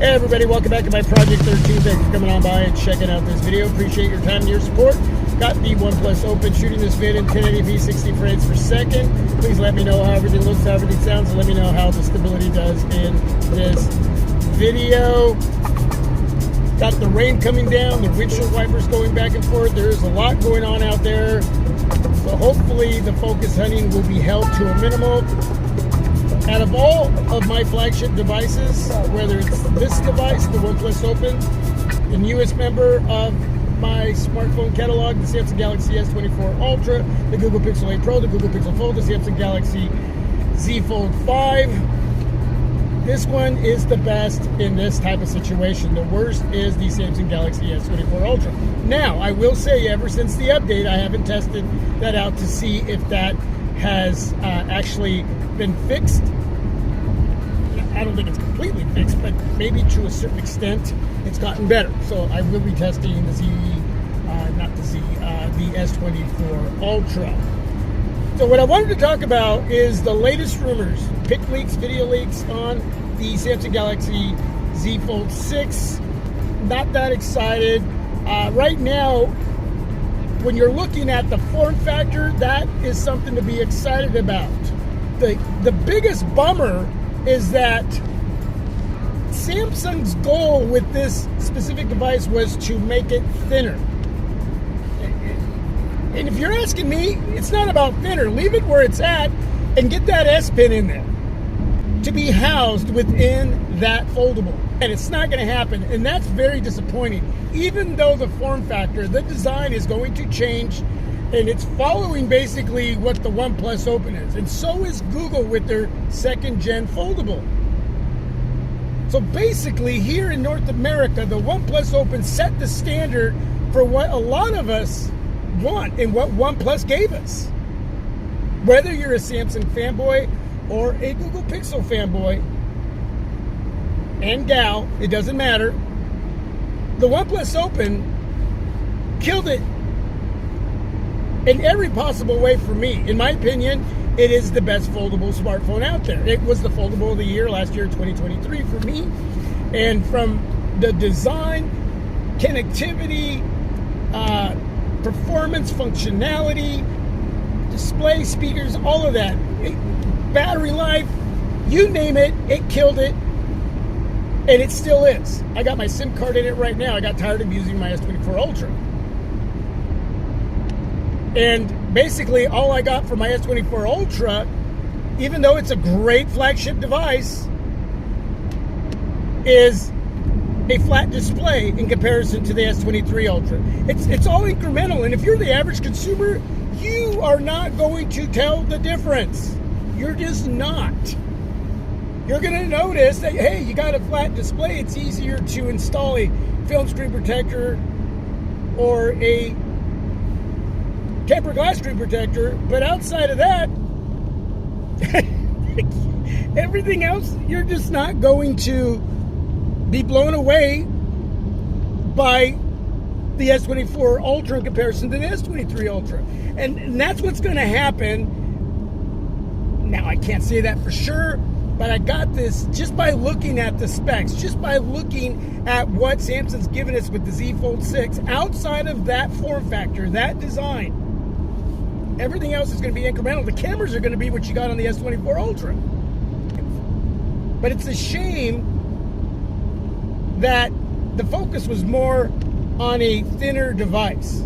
Hey everybody, welcome back to my Project 13. Thanks for coming on by and checking out this video. Appreciate your time and your support. Got the OnePlus Open, shooting this vid in 1080p 60 frames per second. Please let me know how everything looks, how everything sounds, and let me know how the stability does in this video. Got the rain coming down, the windshield wipers going back and forth. There's a lot going on out there. So hopefully the focus hunting will be held to a minimal. Out of all of my flagship devices, whether it's this device, the OnePlus Open, the newest member of my smartphone catalog, the Samsung Galaxy S24 Ultra, the Google Pixel 8 Pro, the Google Pixel Fold, the Samsung Galaxy Z Fold 5, this one is the best in this type of situation. The worst is the Samsung Galaxy S24 Ultra. Now, I will say, ever since the update, I haven't tested that out to see if that has actually been fixed. I don't think it's completely fixed, but maybe to a certain extent it's gotten better. So I will be testing the the S24 Ultra. So what I wanted to talk about is the latest rumors, pic leaks, video leaks on the Samsung Galaxy Z Fold 6. Not that excited. Right now, when you're looking at the form factor, that is something to be excited about. The biggest bummer is that Samsung's goal with this specific device was to make it thinner. And if you're asking me, it's not about thinner. Leave it where it's at and get that S Pen in there to be housed within that foldable. And it's not going to happen, and that's very disappointing. Even though the form factor, the design is going to change, and it's following basically what the OnePlus Open is. And so is Google with their second-gen foldable. So basically, here in North America, the OnePlus Open set the standard for what a lot of us want and what OnePlus gave us. Whether you're a Samsung fanboy or a Google Pixel fanboy and gal, it doesn't matter. The OnePlus Open killed it in every possible way for me. In my opinion, it is the best foldable smartphone out there. It was the foldable of the year last year, 2023, for me. And from the design, connectivity, performance, functionality, display, speakers, all of that, battery life, you name it, it killed it. And it still is. I got my SIM card in it right now. I got tired of using my S24 Ultra. And basically, all I got for my S24 Ultra, even though it's a great flagship device, is a flat display in comparison to the S23 Ultra. It's all incremental, and if you're the average consumer, you are not going to tell the difference. You're just not. You're going to notice that, hey, you got a flat display. It's easier to install a film screen protector or a tempered glass screen protector, but outside of that, everything else, you're just not going to be blown away by the S24 Ultra in comparison to the S23 Ultra. And that's what's going to happen. Now, I can't say that for sure, but I got this just by looking at the specs, just by looking at what Samsung's given us with the Z Fold 6. Outside of that form factor, that design, everything else is going to be incremental. The cameras are going to be what you got on the S24 Ultra. But it's a shame that the focus was more on a thinner device.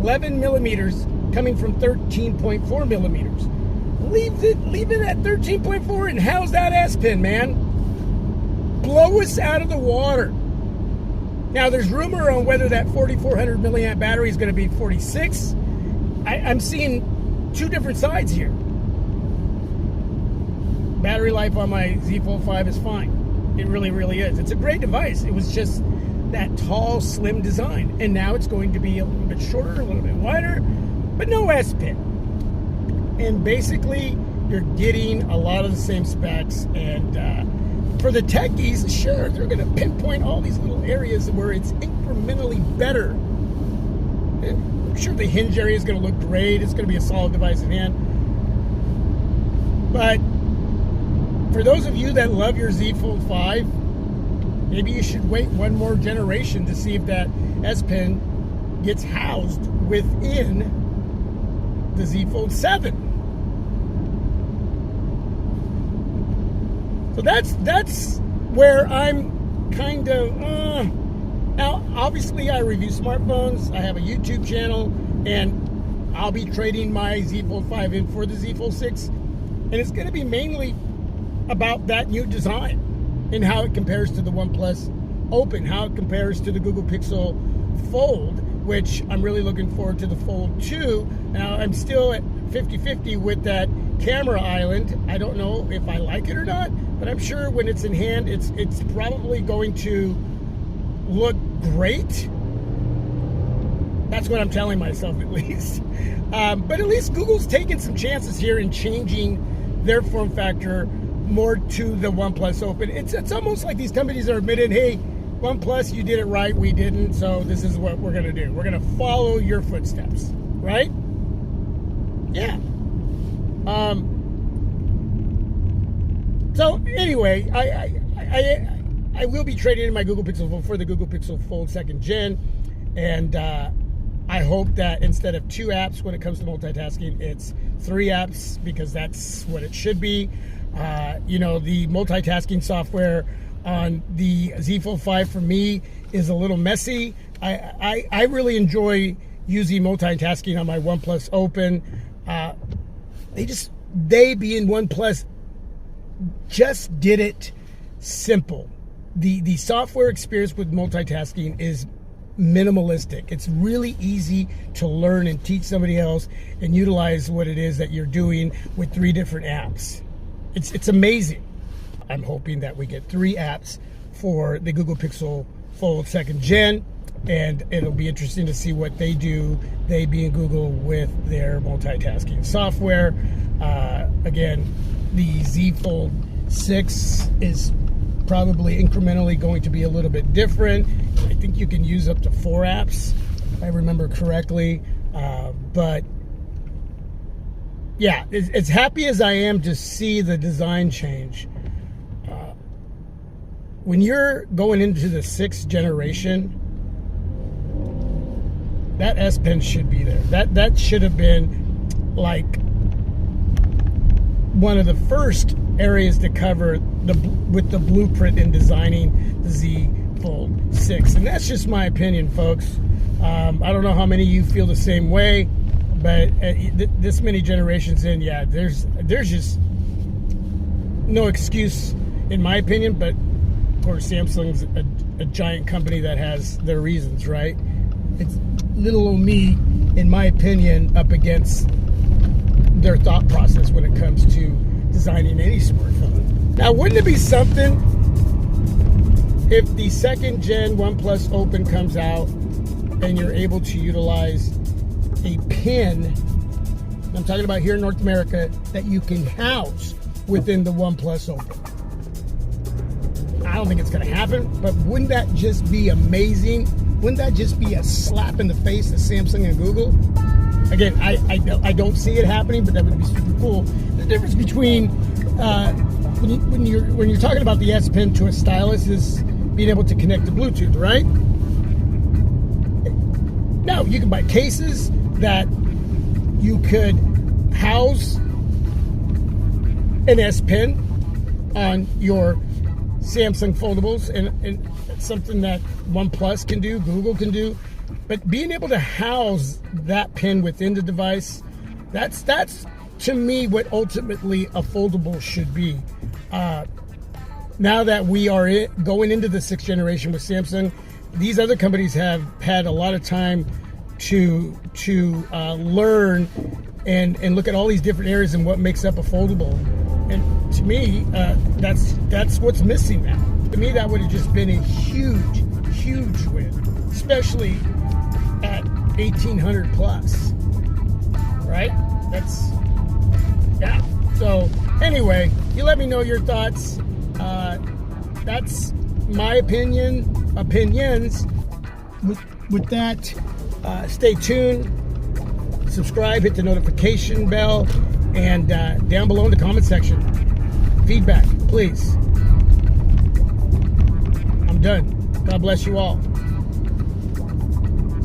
11 millimeters coming from 13.4 millimeters. Leave it at 13.4 and house that S Pen, man. Blow us out of the water. Now, there's rumor on whether that 4,400 milliamp battery is going to be 46. I'm seeing two different sides here. Battery life on my Z Fold 5 is fine. It really, really is. It's a great device. It was just that tall, slim design. And now it's going to be a little bit shorter, a little bit wider, but no S Pen. And basically, you're getting a lot of the same specs. And for the techies, sure, they're going to pinpoint all these little areas where it's incrementally better. I'm sure the hinge area is going to look great. It's going to be a solid device in hand. But for those of you that love your Z Fold 5, maybe you should wait one more generation to see if that S Pen gets housed within the Z Fold 7. So that's where I'm kind of now. Obviously, I review smartphones. I have a YouTube channel, and I'll be trading my Z Fold 5 in for the Z Fold 6, and it's going to be mainly about that new design and how it compares to the OnePlus Open, how it compares to the Google Pixel Fold, which I'm really looking forward to the Fold 2. Now, I'm still at 50-50 with that camera island. I don't know if I like it or not, but I'm sure when it's in hand, it's probably going to look great. That's what I'm telling myself, at least. But at least Google's taking some chances here in changing their form factor more to the OnePlus Open. It's almost like these companies are admitting, hey, OnePlus, you did it right, we didn't, so this is what we're going to do. We're going to follow your footsteps, right? Yeah. So anyway, I will be trading in my Google Pixel Fold for the Google Pixel Fold 2nd Gen, and I hope that instead of 2 apps when it comes to multitasking, it's 3 apps, because that's what it should be. The multitasking software on the Z Fold 5 for me is a little messy. I really enjoy using multitasking on my OnePlus Open. They being OnePlus just did it simple. The software experience with multitasking is minimalistic. It's really easy to learn and teach somebody else and utilize what it is that you're doing with 3 different apps. It's amazing. I'm hoping that we get 3 apps for the Google Pixel Fold 2nd Gen, and it'll be interesting to see what they do, they being Google, with their multitasking software. Again, the Z Fold 6 is probably incrementally going to be a little bit different. I think you can use up to 4 apps, if I remember correctly. But yeah, as happy as I am to see the design change, when you're going into the 6th generation, that S Pen should be there. That should have been like one of the first areas to cover with the blueprint in designing the Z Fold 6. And that's just my opinion, folks. I don't know how many of you feel the same way, but this many generations in, yeah, there's just no excuse, in my opinion. But of course, Samsung's a giant company that has their reasons, right? It's little old me, in my opinion, up against their thought process when it comes to designing any smartphone. Now, wouldn't it be something if the 2nd Gen OnePlus Open comes out and you're able to utilize a pen, I'm talking about here in North America, that you can house within the OnePlus Open? I don't think it's going to happen, but wouldn't that just be amazing? Wouldn't that just be a slap in the face to Samsung and Google? Again, I don't see it happening, but that would be super cool. The difference between when you're talking about the S Pen to a stylus is being able to connect to Bluetooth, right? Now, you can buy cases that you could house an S Pen on your Samsung foldables, and it's something that OnePlus can do, Google can do. But being able to house that pen within the device, that's to me what ultimately a foldable should be. Now that we are going into the 6th generation with Samsung, these other companies have had a lot of time to learn and look at all these different areas and what makes up a foldable. And to me, that's what's missing now. To me, that would have just been a huge win, especially at 1,800 plus, right? Yeah. So anyway, you let me know your thoughts. That's my opinions. With that, stay tuned, subscribe, hit the notification bell, and down below in the comment section, feedback, please. I'm I'm done. God bless you all.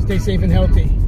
Stay safe and healthy.